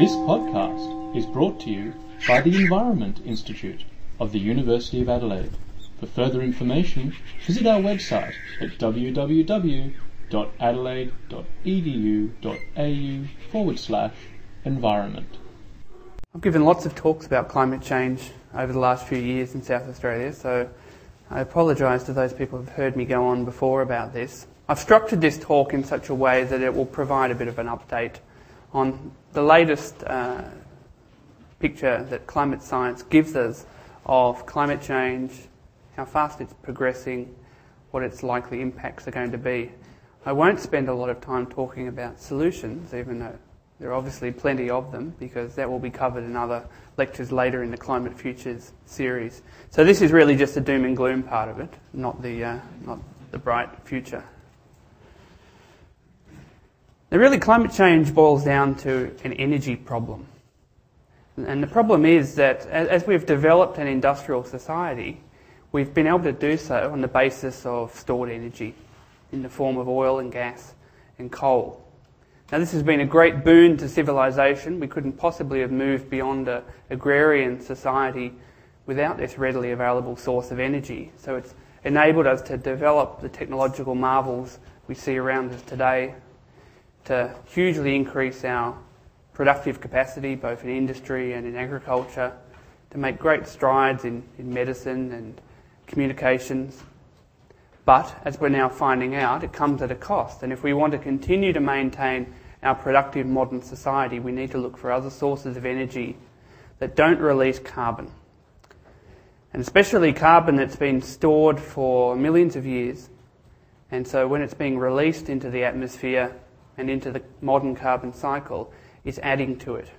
This podcast is brought to you by the Environment Institute of the University of Adelaide. For further information, visit our website at www.adelaide.edu.au/environment. I've given lots of talks about climate change over the last few years in South Australia, so I apologise to those people who have heard me go on before about this. I've structured this talk in such a way that it will provide a bit of an update on the latest picture that climate science gives us of climate change, how fast it's progressing, what its likely impacts are going to be. I won't spend a lot of time talking about solutions, even though there are obviously plenty of them, because that will be covered in other lectures later in the Climate Futures series. So this is really just the doom and gloom part of it, not the bright future. Now really, climate change boils down to an energy problem. And the problem is that as we've developed an industrial society, we've been able to do so on the basis of stored energy in the form of oil and gas and coal. Now this has been a great boon to civilization. We couldn't possibly have moved beyond an agrarian society without this readily available source of energy. So it's enabled us to develop the technological marvels we see around us today, to hugely increase our productive capacity both in industry and in agriculture, to make great strides in medicine and communications. But as we're now finding out, it comes at a cost, and if we want to continue to maintain our productive modern society, we need to look for other sources of energy that don't release carbon. And especially carbon that's been stored for millions of years, and so when it's being released into the atmosphere and into the modern carbon cycle, is adding to it.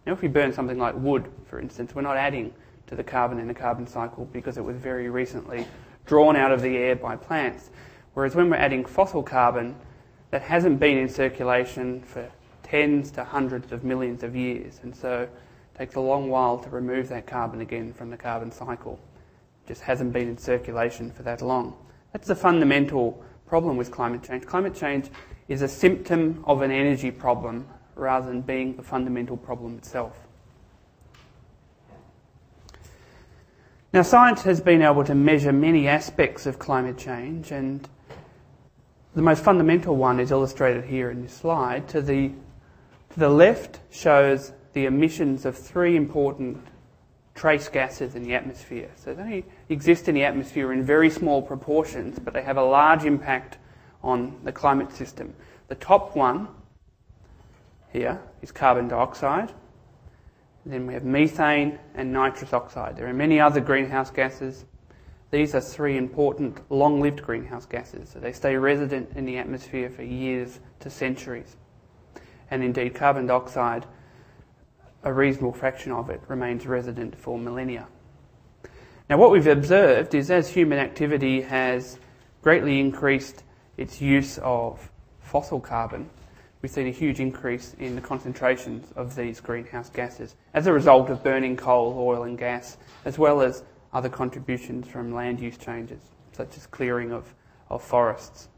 Now if we burn something like wood, for instance, we're not adding to the carbon in the carbon cycle because it was very recently drawn out of the air by plants. Whereas when we're adding fossil carbon, that hasn't been in circulation for tens to hundreds of millions of years, and so it takes a long while to remove that carbon again from the carbon cycle. It just hasn't been in circulation for that long. That's the fundamental problem with climate change. Climate change is a symptom of an energy problem rather than being the fundamental problem itself. Now, science has been able to measure many aspects of climate change, and the most fundamental one is illustrated here in this slide. To the left shows the emissions of three important trace gases in the atmosphere. So they only exist in the atmosphere in very small proportions, but they have a large impact on the climate system. The top one here is carbon dioxide. Then we have methane and nitrous oxide. There are many other greenhouse gases. These are three important long-lived greenhouse gases. So they stay resident in the atmosphere for years to centuries. And indeed, carbon dioxide, a reasonable fraction of it, remains resident for millennia. Now what we've observed is as human activity has greatly increased its use of fossil carbon, we've seen a huge increase in the concentrations of these greenhouse gases as a result of burning coal, oil and gas, as well as other contributions from land use changes, such as clearing of forests.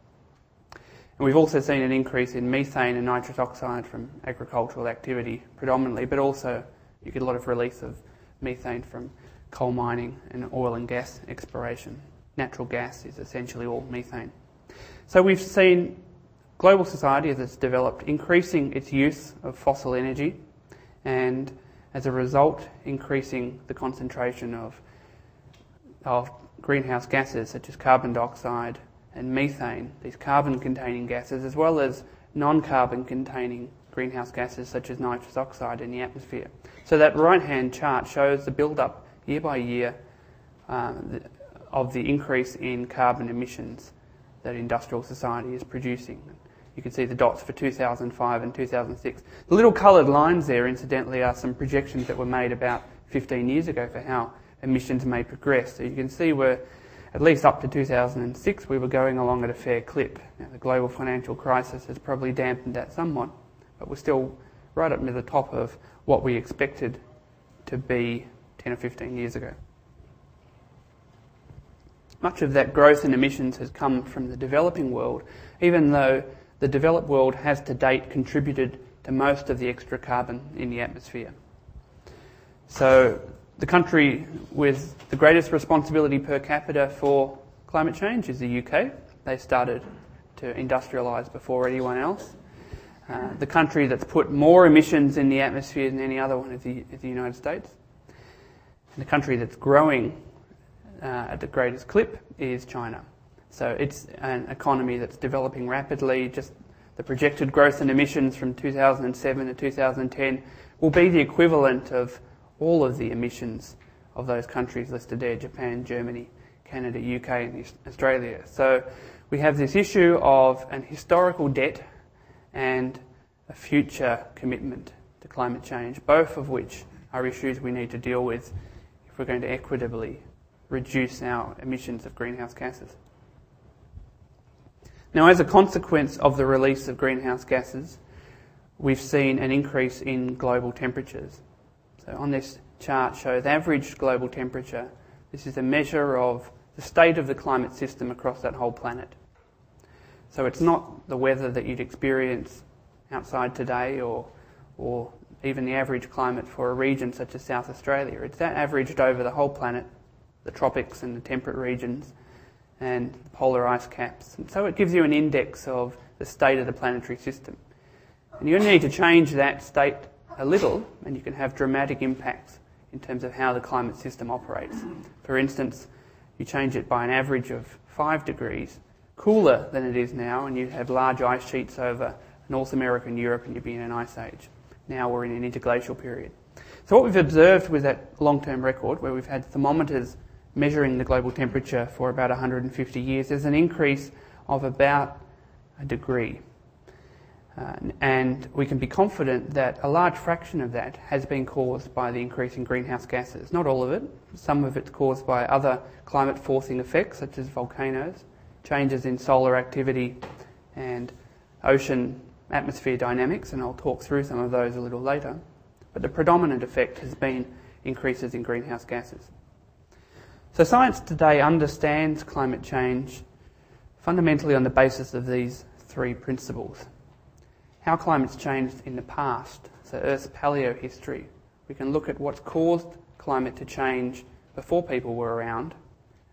And we've also seen an increase in methane and nitrous oxide from agricultural activity predominantly, but also you get a lot of release of methane from coal mining and oil and gas exploration. Natural gas is essentially all methane. So we've seen global society, as it's developed, increasing its use of fossil energy, and as a result increasing the concentration of greenhouse gases such as carbon dioxide and methane, these carbon-containing gases, as well as non-carbon-containing greenhouse gases such as nitrous oxide in the atmosphere. So that right-hand chart shows the build-up year by year of the increase in carbon emissions that industrial society is producing. You can see the dots for 2005 and 2006. The little coloured lines there, incidentally, are some projections that were made about 15 years ago for how emissions may progress. So you can see we're, at least up to 2006, we were going along at a fair clip. Now, the global financial crisis has probably dampened that somewhat, but we're still right up near the top of what we expected to be 10 or 15 years ago. Much of that growth in emissions has come from the developing world, even though the developed world has to date contributed to most of the extra carbon in the atmosphere. So the country with the greatest responsibility per capita for climate change is the UK. They started to industrialise before anyone else. The country that's put more emissions in the atmosphere than any other one is the United States. And the country that's growing at the greatest clip is China. So it's an economy that's developing rapidly. Just the projected growth in emissions from 2007 to 2010 will be the equivalent of all of the emissions of those countries listed there: Japan, Germany, Canada, UK and Australia. So we have this issue of an historical debt and a future commitment to climate change, both of which are issues we need to deal with if we're going to equitably reduce our emissions of greenhouse gases. Now, as a consequence of the release of greenhouse gases, we've seen an increase in global temperatures. So on this chart shows average global temperature. This is a measure of the state of the climate system across that whole planet. So it's not the weather that you'd experience outside today or even the average climate for a region such as South Australia. It's that averaged over the whole planet, the tropics and the temperate regions and the polar ice caps. And so it gives you an index of the state of the planetary system. And you only need to change that state a little and you can have dramatic impacts in terms of how the climate system operates. For instance, you change it by an average of 5 degrees cooler than it is now and you'd have large ice sheets over North America and Europe and you'd be in an ice age. Now we're in an interglacial period. So what we've observed with that long-term record, where we've had thermometers measuring the global temperature for about 150 years, there's an increase of about a degree. And we can be confident that a large fraction of that has been caused by the increase in greenhouse gases. Not all of it. Some of it's caused by other climate-forcing effects, such as volcanoes, changes in solar activity and ocean atmosphere dynamics, and I'll talk through some of those a little later. But the predominant effect has been increases in greenhouse gases. So science today understands climate change fundamentally on the basis of these 3 principles. How climate's changed in the past, so Earth's paleohistory. We can look at what's caused climate to change before people were around,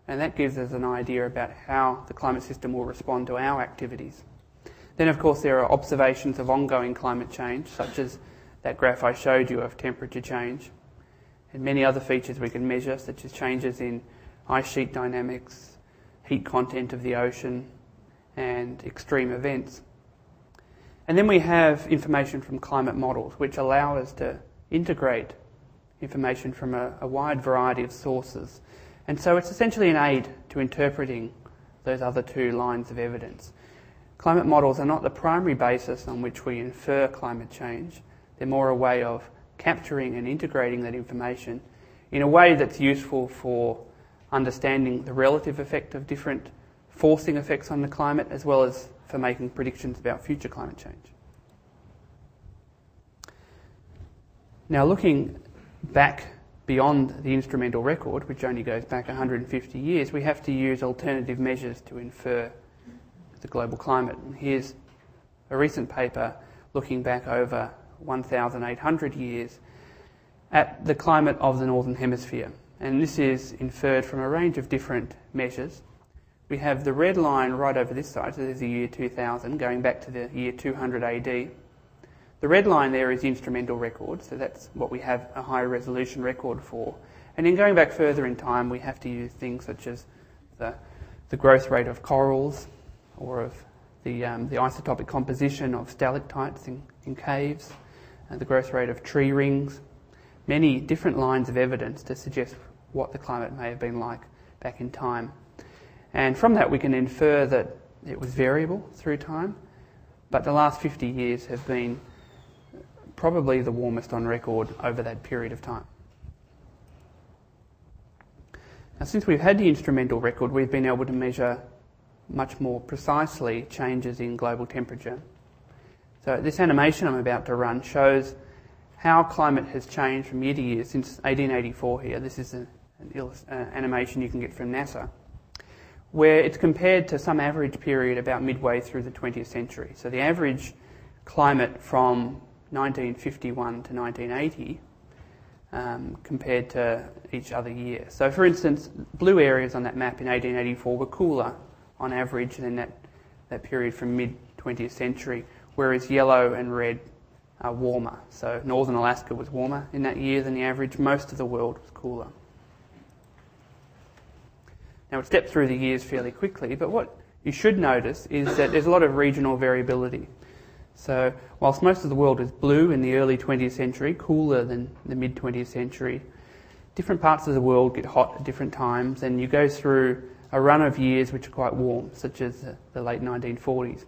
and that gives us an idea about how the climate system will respond to our activities. Then, of course, there are observations of ongoing climate change, such as that graph I showed you of temperature change, and many other features we can measure, such as changes in ice sheet dynamics, heat content of the ocean, and extreme events. And then we have information from climate models, which allow us to integrate information from a wide variety of sources. And so it's essentially an aid to interpreting those other 2 lines of evidence. Climate models are not the primary basis on which we infer climate change. They're more a way of capturing and integrating that information in a way that's useful for understanding the relative effect of different forcing effects on the climate, as well as for making predictions about future climate change. Now, looking back beyond the instrumental record, which only goes back 150 years, we have to use alternative measures to infer the global climate. And here's a recent paper looking back over 1,800 years at the climate of the Northern Hemisphere. And this is inferred from a range of different measures. We have the red line right over this side, so there's the year 2000, going back to the year 200 AD. The red line there is instrumental record, so that's what we have a high resolution record for. And in going back further in time, we have to use things such as the growth rate of corals, or of the isotopic composition of stalactites in caves, and the growth rate of tree rings. Many different lines of evidence to suggest what the climate may have been like back in time. And from that we can infer that it was variable through time, but the last 50 years have been probably the warmest on record over that period of time. Now, since we've had the instrumental record, we've been able to measure much more precisely changes in global temperature. So this animation I'm about to run shows how climate has changed from year to year since 1884 here. This is an animation you can get from NASA, where it's compared to some average period about midway through the 20th century. So the average climate from 1951 to 1980 compared to each other year. So for instance, blue areas on that map in 1884 were cooler on average than that period from mid-20th century, whereas yellow and red are warmer. So northern Alaska was warmer in that year than the average. Most of the world was cooler. Now, we'll step through the years fairly quickly, but what you should notice is that there's a lot of regional variability. So whilst most of the world is blue in the early 20th century, cooler than the mid-20th century, different parts of the world get hot at different times, and you go through a run of years which are quite warm, such as the late 1940s.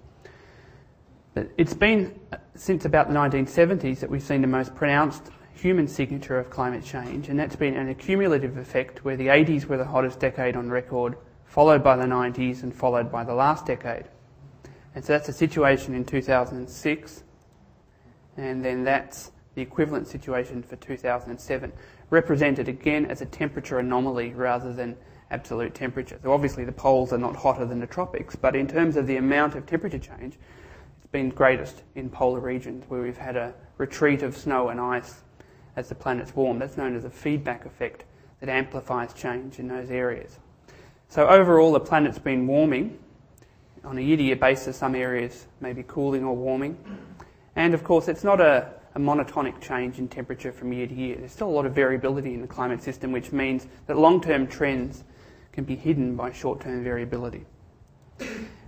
But it's been since about the 1970s that we've seen the most pronounced human signature of climate change, and that's been an accumulative effect where the 80s were the hottest decade on record, followed by the 90s and followed by the last decade. And so that's a situation in 2006, and then that's the equivalent situation for 2007, represented again as a temperature anomaly rather than absolute temperature. So obviously the poles are not hotter than the tropics, but in terms of the amount of temperature change, it's been greatest in polar regions where we've had a retreat of snow and ice as the planet's warmed. That's known as a feedback effect that amplifies change in those areas. So overall, the planet's been warming. On a year-to-year basis, some areas may be cooling or warming. And of course, it's not a monotonic change in temperature from year to year. There's still a lot of variability in the climate system, which means that long-term trends can be hidden by short-term variability.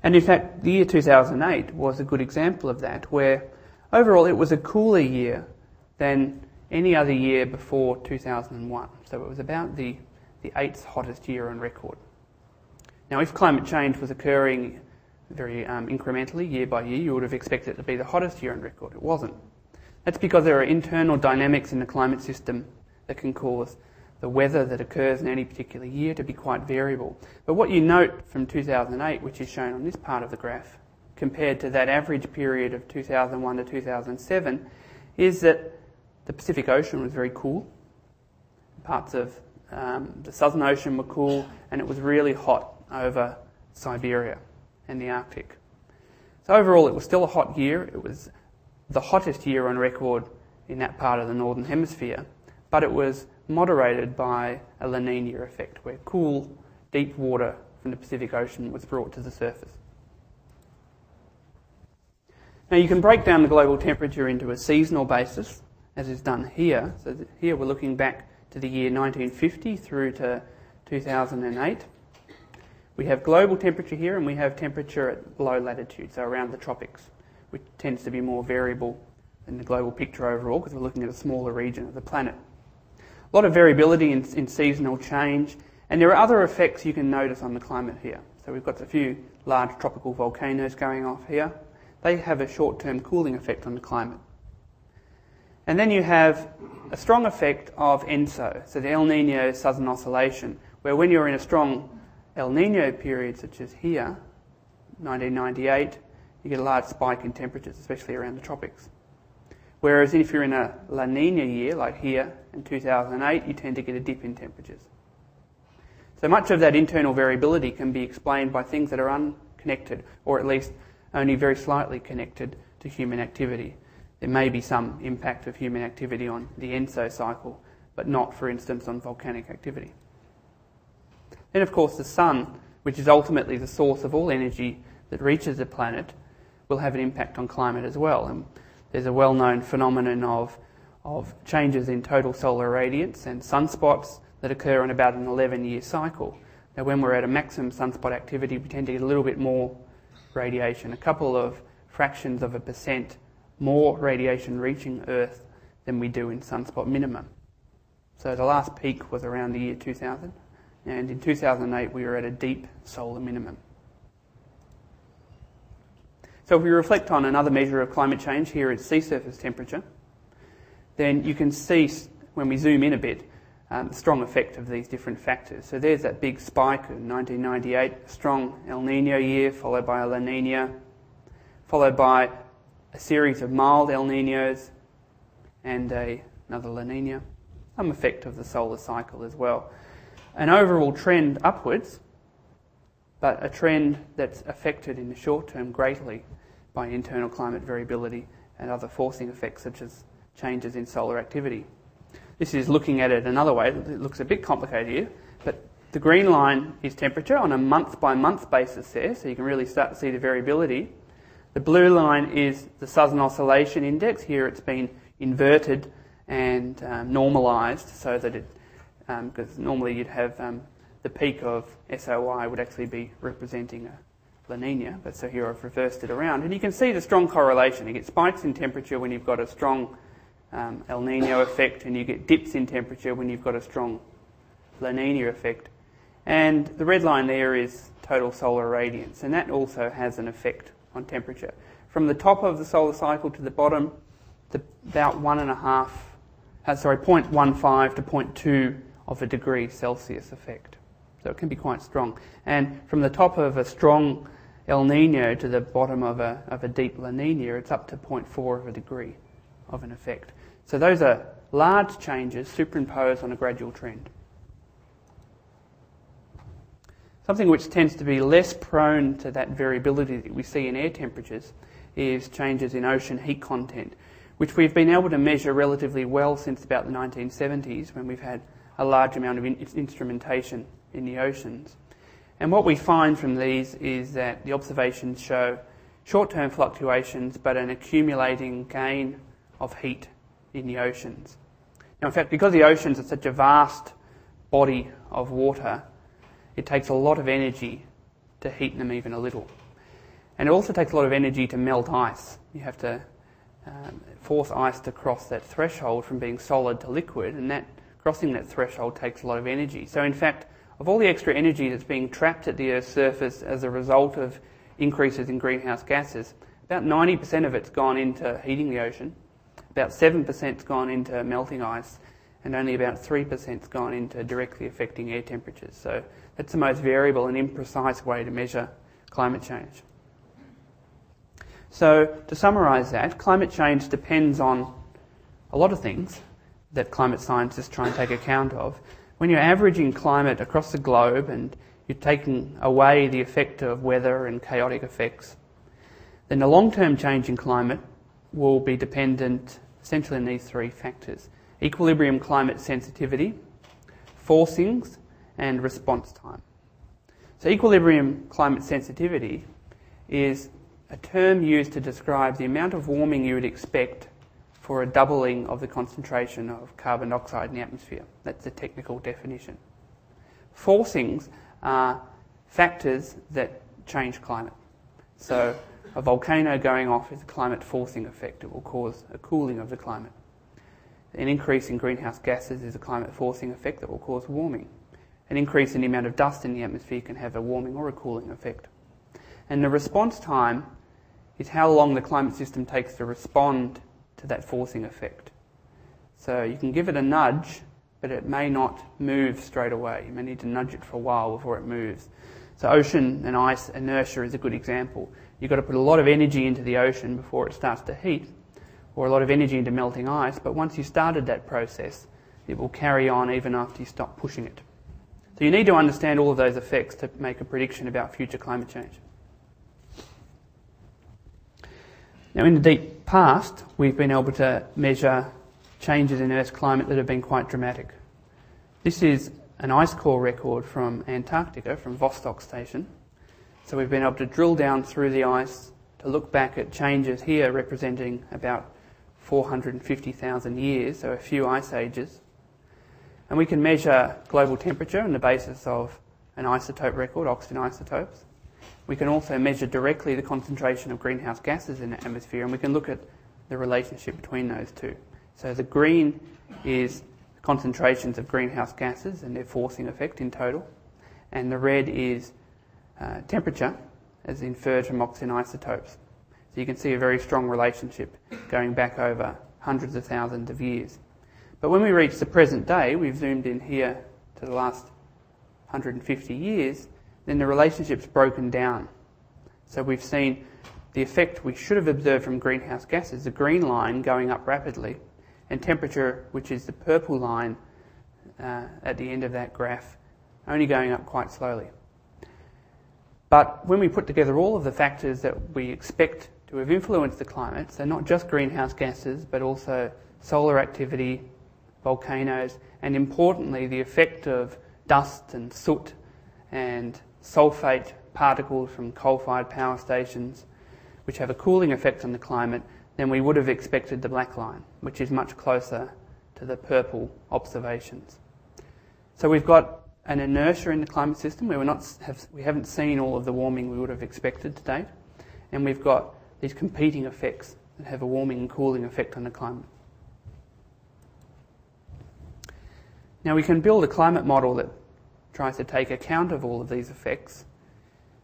And in fact, the year 2008 was a good example of that, where overall it was a cooler year than any other year before 2001. So it was about the 8th hottest year on record. Now, if climate change was occurring very incrementally, year by year, you would have expected it to be the hottest year on record. It wasn't. That's because there are internal dynamics in the climate system that can cause the weather that occurs in any particular year to be quite variable. But what you note from 2008, which is shown on this part of the graph, compared to that average period of 2001 to 2007, is that the Pacific Ocean was very cool. Parts of the Southern Ocean were cool, and it was really hot over Siberia and the Arctic. So overall, it was still a hot year. It was the hottest year on record in that part of the Northern Hemisphere, but it was moderated by a La Nina effect, where cool, deep water from the Pacific Ocean was brought to the surface. Now, you can break down the global temperature into a seasonal basis, as is done here. So here we're looking back to the year 1950 through to 2008. We have global temperature here, and we have temperature at low latitude, so around the tropics, which tends to be more variable than the global picture overall because we're looking at a smaller region of the planet. A lot of variability in seasonal change, and there are other effects you can notice on the climate here. So we've got a few large tropical volcanoes going off here. They have a short-term cooling effect on the climate. And then you have a strong effect of ENSO, so the El Nino Southern Oscillation, where when you're in a strong El Nino period, such as here, 1998, you get a large spike in temperatures, especially around the tropics. Whereas if you're in a La Nina year, like here in 2008, you tend to get a dip in temperatures. So much of that internal variability can be explained by things that are unconnected, or at least only very slightly connected to human activity. There may be some impact of human activity on the ENSO cycle, but not, for instance, on volcanic activity. Then, of course, the sun, which is ultimately the source of all energy that reaches the planet, will have an impact on climate as well. And there's a well-known phenomenon of changes in total solar radiance and sunspots that occur on about an 11-year cycle. Now, when we're at a maximum sunspot activity, we tend to get a little bit more radiation, a couple of fractions of a percent more radiation reaching Earth than we do in sunspot minimum. So the last peak was around the year 2000, and in 2008 we were at a deep solar minimum. So if we reflect on another measure of climate change, here is sea surface temperature, then you can see, when we zoom in a bit, the strong effect of these different factors. So there's that big spike in 1998, a strong El Nino year, followed by a La Nina, followed by a series of mild El Ninos and another La Nina, some effect of the solar cycle as well. An overall trend upwards, but a trend that's affected in the short term greatly by internal climate variability and other forcing effects such as changes in solar activity. This is looking at it another way. It looks a bit complicated here, but the green line is temperature on a month-by-month basis there, so you can really start to see the variability. The blue line is the Southern Oscillation Index. Here it's been inverted and normalised so that it, because normally you'd have the peak of SOI would actually be representing a La Nina, but so here I've reversed it around. And you can see the strong correlation. You get spikes in temperature when you've got a strong El Nino effect, and you get dips in temperature when you've got a strong La Nina effect. And the red line there is total solar radiance, and that also has an effect on temperature. From the top of the solar cycle to the bottom, about 0.15 to 0.2 of a degree Celsius effect. So it can be quite strong. And from the top of a strong El Nino to the bottom of a deep La Nina, it's up to 0.4 of a degree of an effect. So those are large changes superimposed on a gradual trend. Something which tends to be less prone to that variability that we see in air temperatures is changes in ocean heat content, which we've been able to measure relatively well since about the 1970s, when we've had a large amount of instrumentation in the oceans. And what we find from these is that the observations show short-term fluctuations but an accumulating gain of heat in the oceans. Now, in fact, because the oceans are such a vast body of water, it takes a lot of energy to heat them even a little. And it also takes a lot of energy to melt ice. You have to force ice to cross that threshold from being solid to liquid, and that crossing that threshold takes a lot of energy. So in fact, of all the extra energy that's being trapped at the Earth's surface as a result of increases in greenhouse gases, about 90% of it's gone into heating the ocean, about 7%'s gone into melting ice, and only about 3%'s gone into directly affecting air temperatures. So that's the most variable and imprecise way to measure climate change. So to summarise that, climate change depends on a lot of things that climate scientists try and take account of. When you're averaging climate across the globe and you're taking away the effect of weather and chaotic effects, then the long-term change in climate will be dependent essentially on these three factors: equilibrium climate sensitivity, forcings, and response time. So equilibrium climate sensitivity is a term used to describe the amount of warming you would expect for a doubling of the concentration of carbon dioxide in the atmosphere. That's the technical definition. Forcings are factors that change climate. So a volcano going off is a climate forcing effect. It will cause a cooling of the climate. An increase in greenhouse gases is a climate forcing effect that will cause warming. An increase in the amount of dust in the atmosphere can have a warming or a cooling effect. And the response time is how long the climate system takes to respond to that forcing effect. So you can give it a nudge, but it may not move straight away. You may need to nudge it for a while before it moves. So ocean and ice inertia is a good example. You've got to put a lot of energy into the ocean before it starts to heat, or a lot of energy into melting ice, but once you started that process, it will carry on even after you stop pushing it. So you need to understand all of those effects to make a prediction about future climate change. Now, in the deep past, we've been able to measure changes in Earth's climate that have been quite dramatic. This is an ice core record from Antarctica, from Vostok Station. So we've been able to drill down through the ice to look back at changes here representing about 450,000 years, so a few ice ages. And we can measure global temperature on the basis of an isotope record, oxygen isotopes. We can also measure directly the concentration of greenhouse gases in the atmosphere, and we can look at the relationship between those two. So the green is concentrations of greenhouse gases and their forcing effect in total, and the red is temperature as inferred from oxygen isotopes. So you can see a very strong relationship going back over hundreds of thousands of years. But when we reach the present day, we've zoomed in here to the last 150 years, then the relationship's broken down. So we've seen the effect we should have observed from greenhouse gases, the green line going up rapidly, and temperature, which is the purple line at the end of that graph, only going up quite slowly. But when we put together all of the factors that we expect to have influenced the climate, so not just greenhouse gases, but also solar activity, volcanoes, and importantly the effect of dust and soot and sulfate particles from coal-fired power stations, which have a cooling effect on the climate, then we would have expected the black line, which is much closer to the purple observations. So we've got an inertia in the climate system where we haven't seen all of the warming we would have expected to date, and we've got these competing effects that have a warming and cooling effect on the climate. Now we can build a climate model that tries to take account of all of these effects,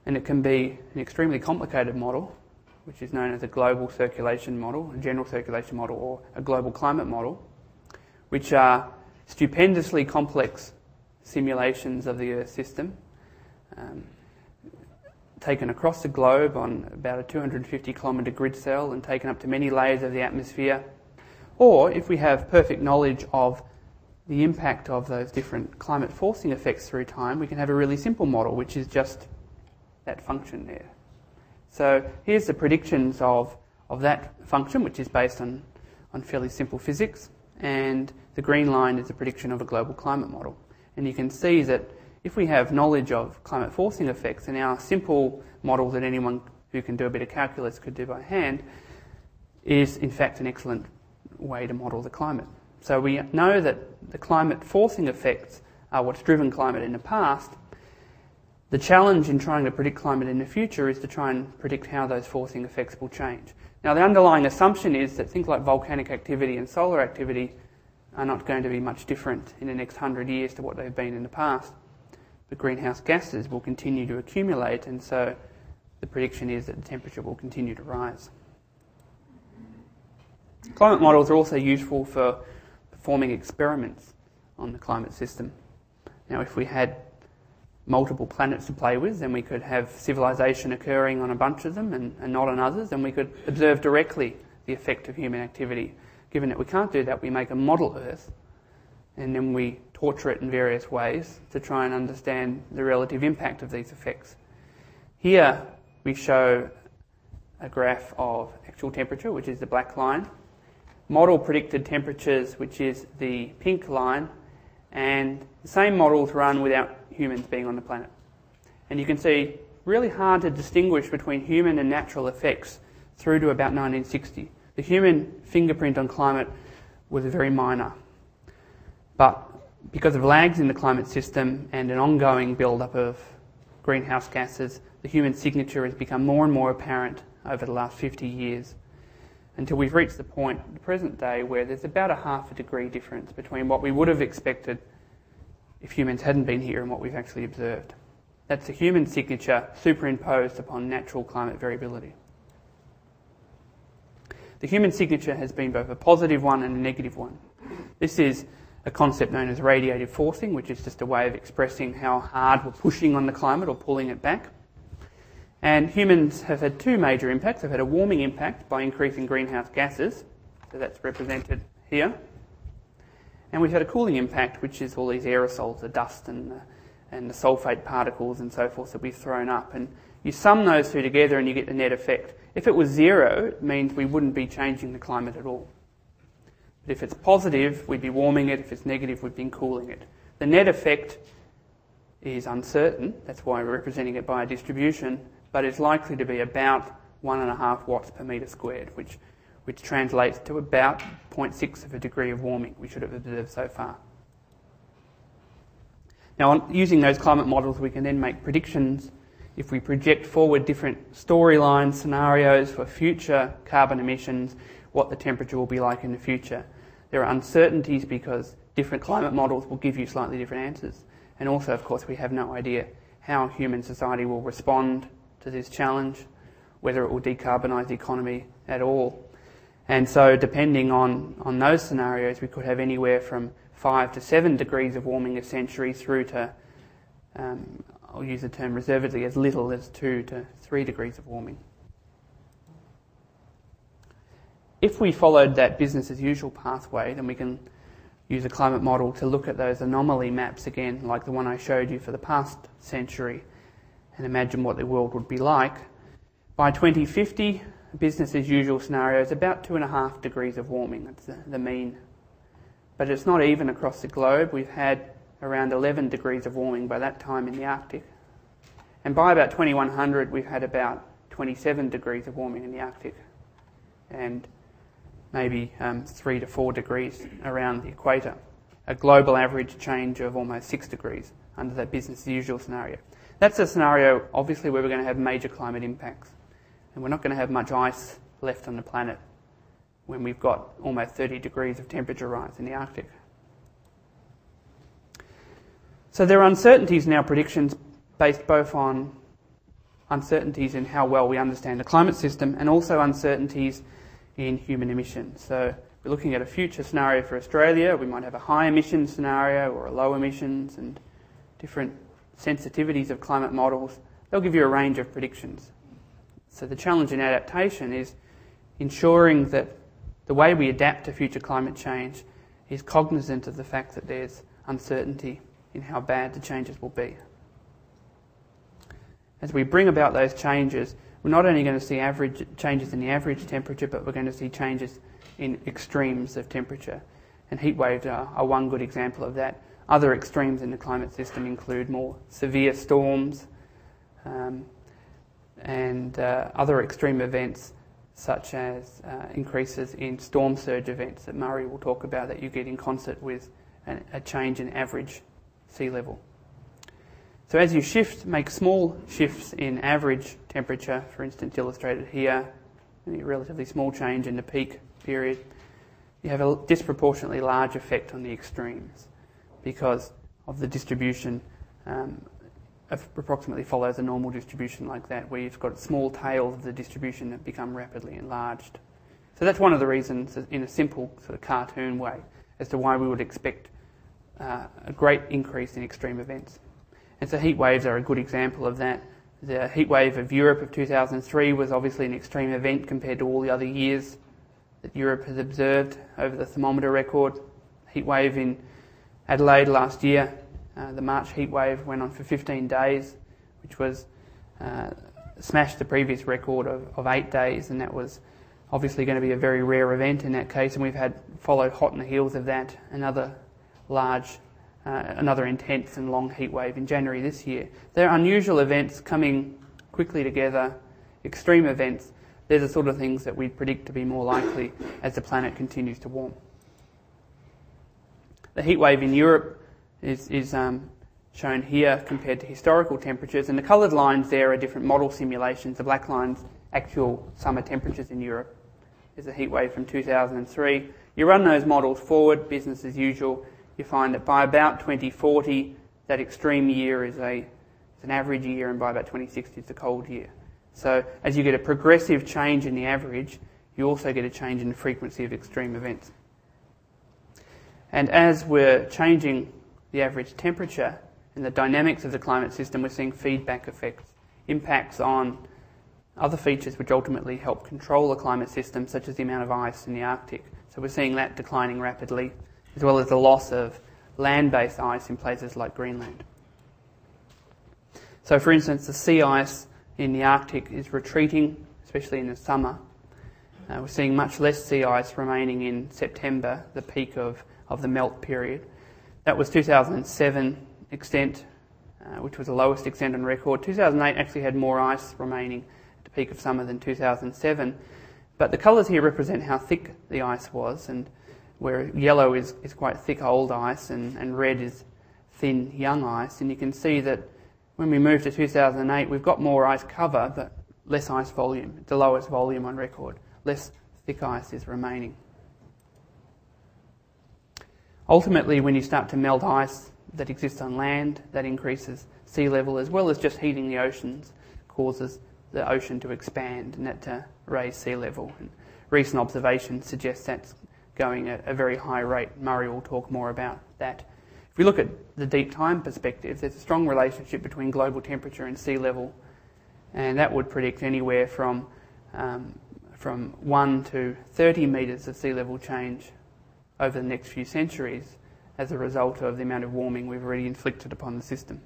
and it can be an extremely complicated model, which is known as a global circulation model, a general circulation model, or a global climate model, which are stupendously complex simulations of the Earth system, taken across the globe on about a 250 kilometre grid cell and taken up to many layers of the atmosphere. Or if we have perfect knowledge of the impact of those different climate forcing effects through time, we can have a really simple model, which is just that function there. So here's the predictions of that function, which is based on fairly simple physics, and the green line is a prediction of a global climate model. And you can see that if we have knowledge of climate forcing effects, and our simple model that anyone who can do a bit of calculus could do by hand, is in fact an excellent way to model the climate. So we know that the climate forcing effects are what's driven climate in the past. The challenge in trying to predict climate in the future is to try and predict how those forcing effects will change. Now the underlying assumption is that things like volcanic activity and solar activity are not going to be much different in the next 100 years to what they've been in the past. But greenhouse gases will continue to accumulate, and so the prediction is that the temperature will continue to rise. Climate models are also useful for performing experiments on the climate system. Now if we had multiple planets to play with, then we could have civilization occurring on a bunch of them and not on others, and we could observe directly the effect of human activity. Given that we can't do that, we make a model Earth, and then we torture it in various ways to try and understand the relative impact of these effects. Here we show a graph of actual temperature, which is the black line, model predicted temperatures, which is the pink line, and the same models run without humans being on the planet. And you can see really hard to distinguish between human and natural effects through to about 1960. The human fingerprint on climate was very minor. But because of lags in the climate system and an ongoing build-up of greenhouse gases, the human signature has become more and more apparent over the last 50 years, until we've reached the point, the present day, where there's about a half a degree difference between what we would have expected if humans hadn't been here and what we've actually observed. That's a human signature superimposed upon natural climate variability. The human signature has been both a positive one and a negative one. This is a concept known as radiative forcing, which is just a way of expressing how hard we're pushing on the climate or pulling it back. And humans have had two major impacts. They've had a warming impact by increasing greenhouse gases, so that's represented here. And we've had a cooling impact, which is all these aerosols, the dust and the sulfate particles and so forth that we've thrown up. And you sum those two together and you get the net effect. If it was zero, it means we wouldn't be changing the climate at all. But if it's positive, we'd be warming it. If it's negative, we'd be cooling it. The net effect is uncertain. That's why we're representing it by a distribution. But it's likely to be about 1.5 watts per metre squared, which translates to about 0.6 of a degree of warming we should have observed so far. Now, using those climate models, we can then make predictions. If we project forward different storylines, scenarios for future carbon emissions, what the temperature will be like in the future. There are uncertainties because different climate models will give you slightly different answers. And also, of course, we have no idea how human society will respond to this challenge, whether it will decarbonise the economy at all. And so depending on those scenarios, we could have anywhere from 5 to 7 degrees of warming a century through to, I'll use the term reservedly, as little as 2 to 3 degrees of warming. If we followed that business as usual pathway, then we can use a climate model to look at those anomaly maps again, like the one I showed you for the past century, and imagine what the world would be like. By 2050, business as usual scenario is about 2.5 degrees of warming. That's the mean. But it's not even across the globe. We've had around 11 degrees of warming by that time in the Arctic. And by about 2100, we've had about 27 degrees of warming in the Arctic. And maybe 3 to 4 degrees around the equator. A global average change of almost 6 degrees under that business as usual scenario. That's a scenario, obviously, where we're going to have major climate impacts. And we're not going to have much ice left on the planet when we've got almost 30 degrees of temperature rise in the Arctic. So there are uncertainties in our predictions based both on uncertainties in how well we understand the climate system and also uncertainties in human emissions. So we're looking at a future scenario for Australia. We might have a high emissions scenario or a low emissions, and different sensitivities of climate models. They'll give you a range of predictions. So the challenge in adaptation is ensuring that the way we adapt to future climate change is cognizant of the fact that there's uncertainty in how bad the changes will be. As we bring about those changes, we're not only going to see changes in the average temperature, but we're going to see changes in extremes of temperature. And heat waves are one good example of that. Other extremes in the climate system include more severe storms and other extreme events such as increases in storm surge events that Murray will talk about that you get in concert with a change in average sea level. So as you make small shifts in average temperature, for instance illustrated here, a relatively small change in the peak period, you have a disproportionately large effect on the extremes because of the distribution approximately follows a normal distribution like that, where you've got small tails of the distribution that become rapidly enlarged. So that's one of the reasons, in a simple sort of cartoon way, as to why we would expect a great increase in extreme events. And so heat waves are a good example of that. The heat wave of Europe of 2003 was obviously an extreme event compared to all the other years that Europe has observed over the thermometer record. Heat wave in Adelaide last year, the March heat wave went on for 15 days, which was smashed the previous record of 8 days, and that was obviously going to be a very rare event in that case, and we've had followed hot on the heels of that another intense and long heat wave in January this year. They're unusual events coming quickly together, extreme events. They're the sort of things that we predict to be more likely as the planet continues to warm. The heat wave in Europe is shown here compared to historical temperatures, and the coloured lines there are different model simulations. The black line's actual summer temperatures in Europe. There's a heat wave from 2003. You run those models forward, business as usual, you find that by about 2040, that extreme year is an average year, and by about 2060 it's a cold year. So as you get a progressive change in the average, you also get a change in the frequency of extreme events. And as we're changing the average temperature and the dynamics of the climate system, we're seeing feedback effects, impacts on other features which ultimately help control the climate system, such as the amount of ice in the Arctic. So we're seeing that declining rapidly, as well as the loss of land-based ice in places like Greenland. So for instance, the sea ice in the Arctic is retreating, especially in the summer. We're seeing much less sea ice remaining in September, the peak of the melt period. That was 2007 extent, which was the lowest extent on record. 2008 actually had more ice remaining at the peak of summer than 2007. But the colours here represent how thick the ice was, and where yellow is quite thick old ice and red is thin young ice. And you can see that when we move to 2008, we've got more ice cover, but less ice volume. It's the lowest volume on record. Less thick ice is remaining. Ultimately, when you start to melt ice that exists on land, that increases sea level, as well as just heating the oceans, causes the ocean to expand and that to raise sea level. And recent observations suggest that's going at a very high rate. Murray will talk more about that. If we look at the deep time perspective, there's a strong relationship between global temperature and sea level, and that would predict anywhere from 1 to 30 metres of sea level change over the next few centuries as a result of the amount of warming we've already inflicted upon the system.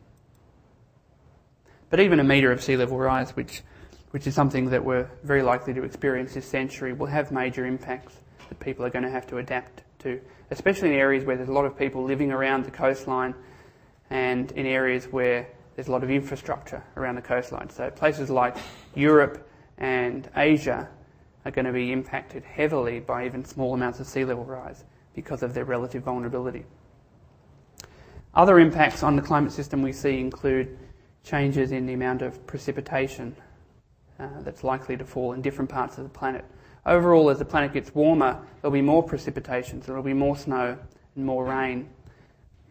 But even a metre of sea level rise, which which is something that we're very likely to experience this century, will have major impacts that people are going to have to adapt to, especially in areas where there's a lot of people living around the coastline and in areas where there's a lot of infrastructure around the coastline. So places like Europe and Asia are going to be impacted heavily by even small amounts of sea level rise because of their relative vulnerability. Other impacts on the climate system we see include changes in the amount of precipitation that's likely to fall in different parts of the planet. Overall, as the planet gets warmer, there'll be more precipitation, so there'll be more snow and more rain.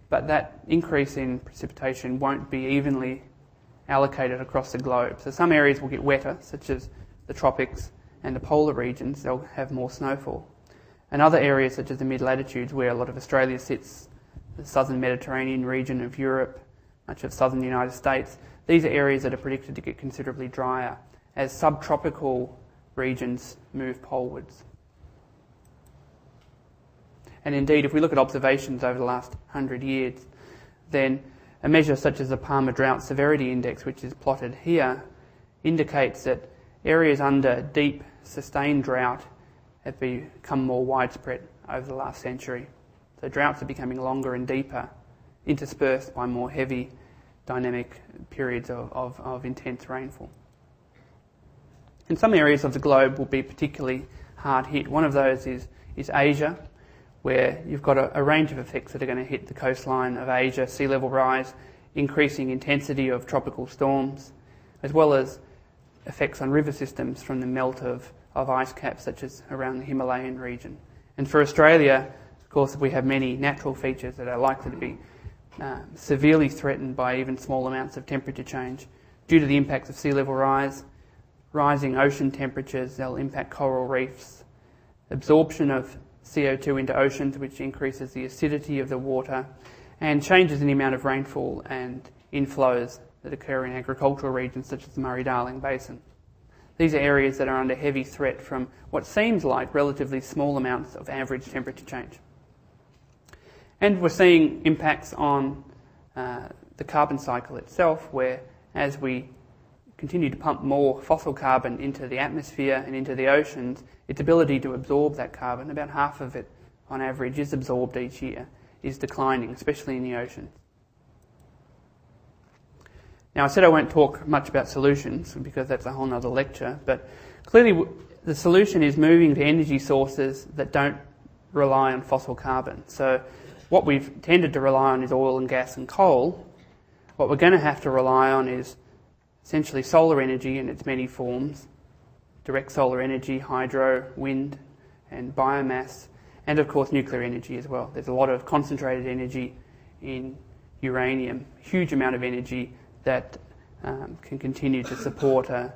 But that increase in precipitation won't be evenly allocated across the globe. So some areas will get wetter, such as the tropics and the polar regions. They'll have more snowfall. And other areas, such as the mid-latitudes, where a lot of Australia sits, the southern Mediterranean region of Europe, much of southern United States, these are areas that are predicted to get considerably drier as subtropical regions move polewards. And indeed, if we look at observations over the last 100 years, then a measure such as the Palmer Drought Severity Index, which is plotted here, indicates that areas under deep, sustained drought have become more widespread over the last century. So droughts are becoming longer and deeper, interspersed by more heavy, dynamic periods of intense rainfall. And some areas of the globe will be particularly hard hit. One of those is Asia, where you've got a range of effects that are going to hit the coastline of Asia: sea level rise, increasing intensity of tropical storms, as well as effects on river systems from the melt of ice caps, such as around the Himalayan region. And for Australia, of course, we have many natural features that are likely to be severely threatened by even small amounts of temperature change due to the impacts of sea level rise. Rising ocean temperatures, they'll impact coral reefs, absorption of CO2 into oceans, which increases the acidity of the water, and changes in the amount of rainfall and inflows that occur in agricultural regions such as the Murray-Darling Basin. These are areas that are under heavy threat from what seems like relatively small amounts of average temperature change. And we're seeing impacts on the carbon cycle itself, where as we continue to pump more fossil carbon into the atmosphere and into the oceans, its ability to absorb that carbon, about half of it on average is absorbed each year, is declining, especially in the oceans. Now, I said I won't talk much about solutions because that's a whole other lecture, but clearly the solution is moving to energy sources that don't rely on fossil carbon. So what we've tended to rely on is oil and gas and coal. What we're going to have to rely on is essentially solar energy in its many forms: direct solar energy, hydro, wind and biomass, and of course nuclear energy as well. There's a lot of concentrated energy in uranium, huge amount of energy that can continue to support an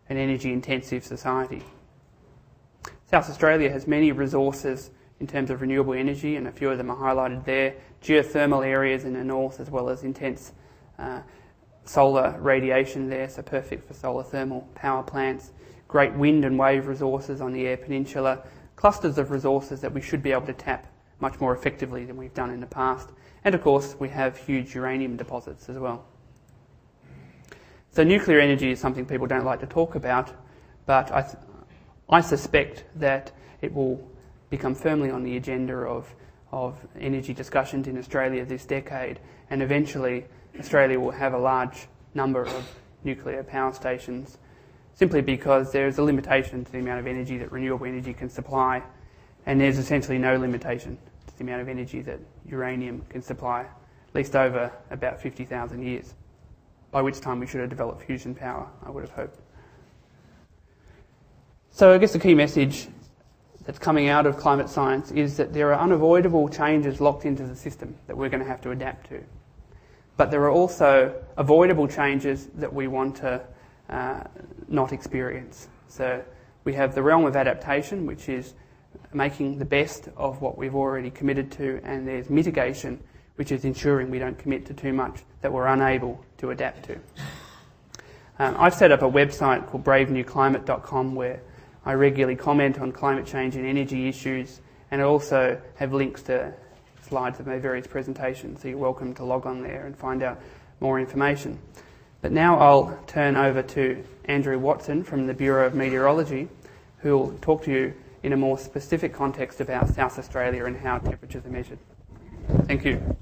energy intensive society. South Australia has many resources in terms of renewable energy, and a few of them are highlighted there. Geothermal areas in the north, as well as intense solar radiation there, so perfect for solar thermal power plants. Great wind and wave resources on the Eyre Peninsula. Clusters of resources that we should be able to tap much more effectively than we've done in the past. And of course, we have huge uranium deposits as well. So nuclear energy is something people don't like to talk about, but I suspect that it will become firmly on the agenda of energy discussions in Australia this decade, and eventually Australia will have a large number of nuclear power stations, simply because there is a limitation to the amount of energy that renewable energy can supply, and there's essentially no limitation to the amount of energy that uranium can supply, at least over about 50,000 years, by which time we should have developed fusion power, I would have hoped. So I guess the key message that's coming out of climate science is that there are unavoidable changes locked into the system that we're going to have to adapt to. But there are also avoidable changes that we want to not experience. So we have the realm of adaptation, which is making the best of what we've already committed to, and there's mitigation, which is ensuring we don't commit to too much that we're unable to adapt to. I've set up a website called bravenewclimate.com where I regularly comment on climate change and energy issues, and I also have links to slides of my various presentations, so you're welcome to log on there and find out more information. But now I'll turn over to Andrew Watson from the Bureau of Meteorology, who will talk to you in a more specific context about South Australia and how temperatures are measured. Thank you.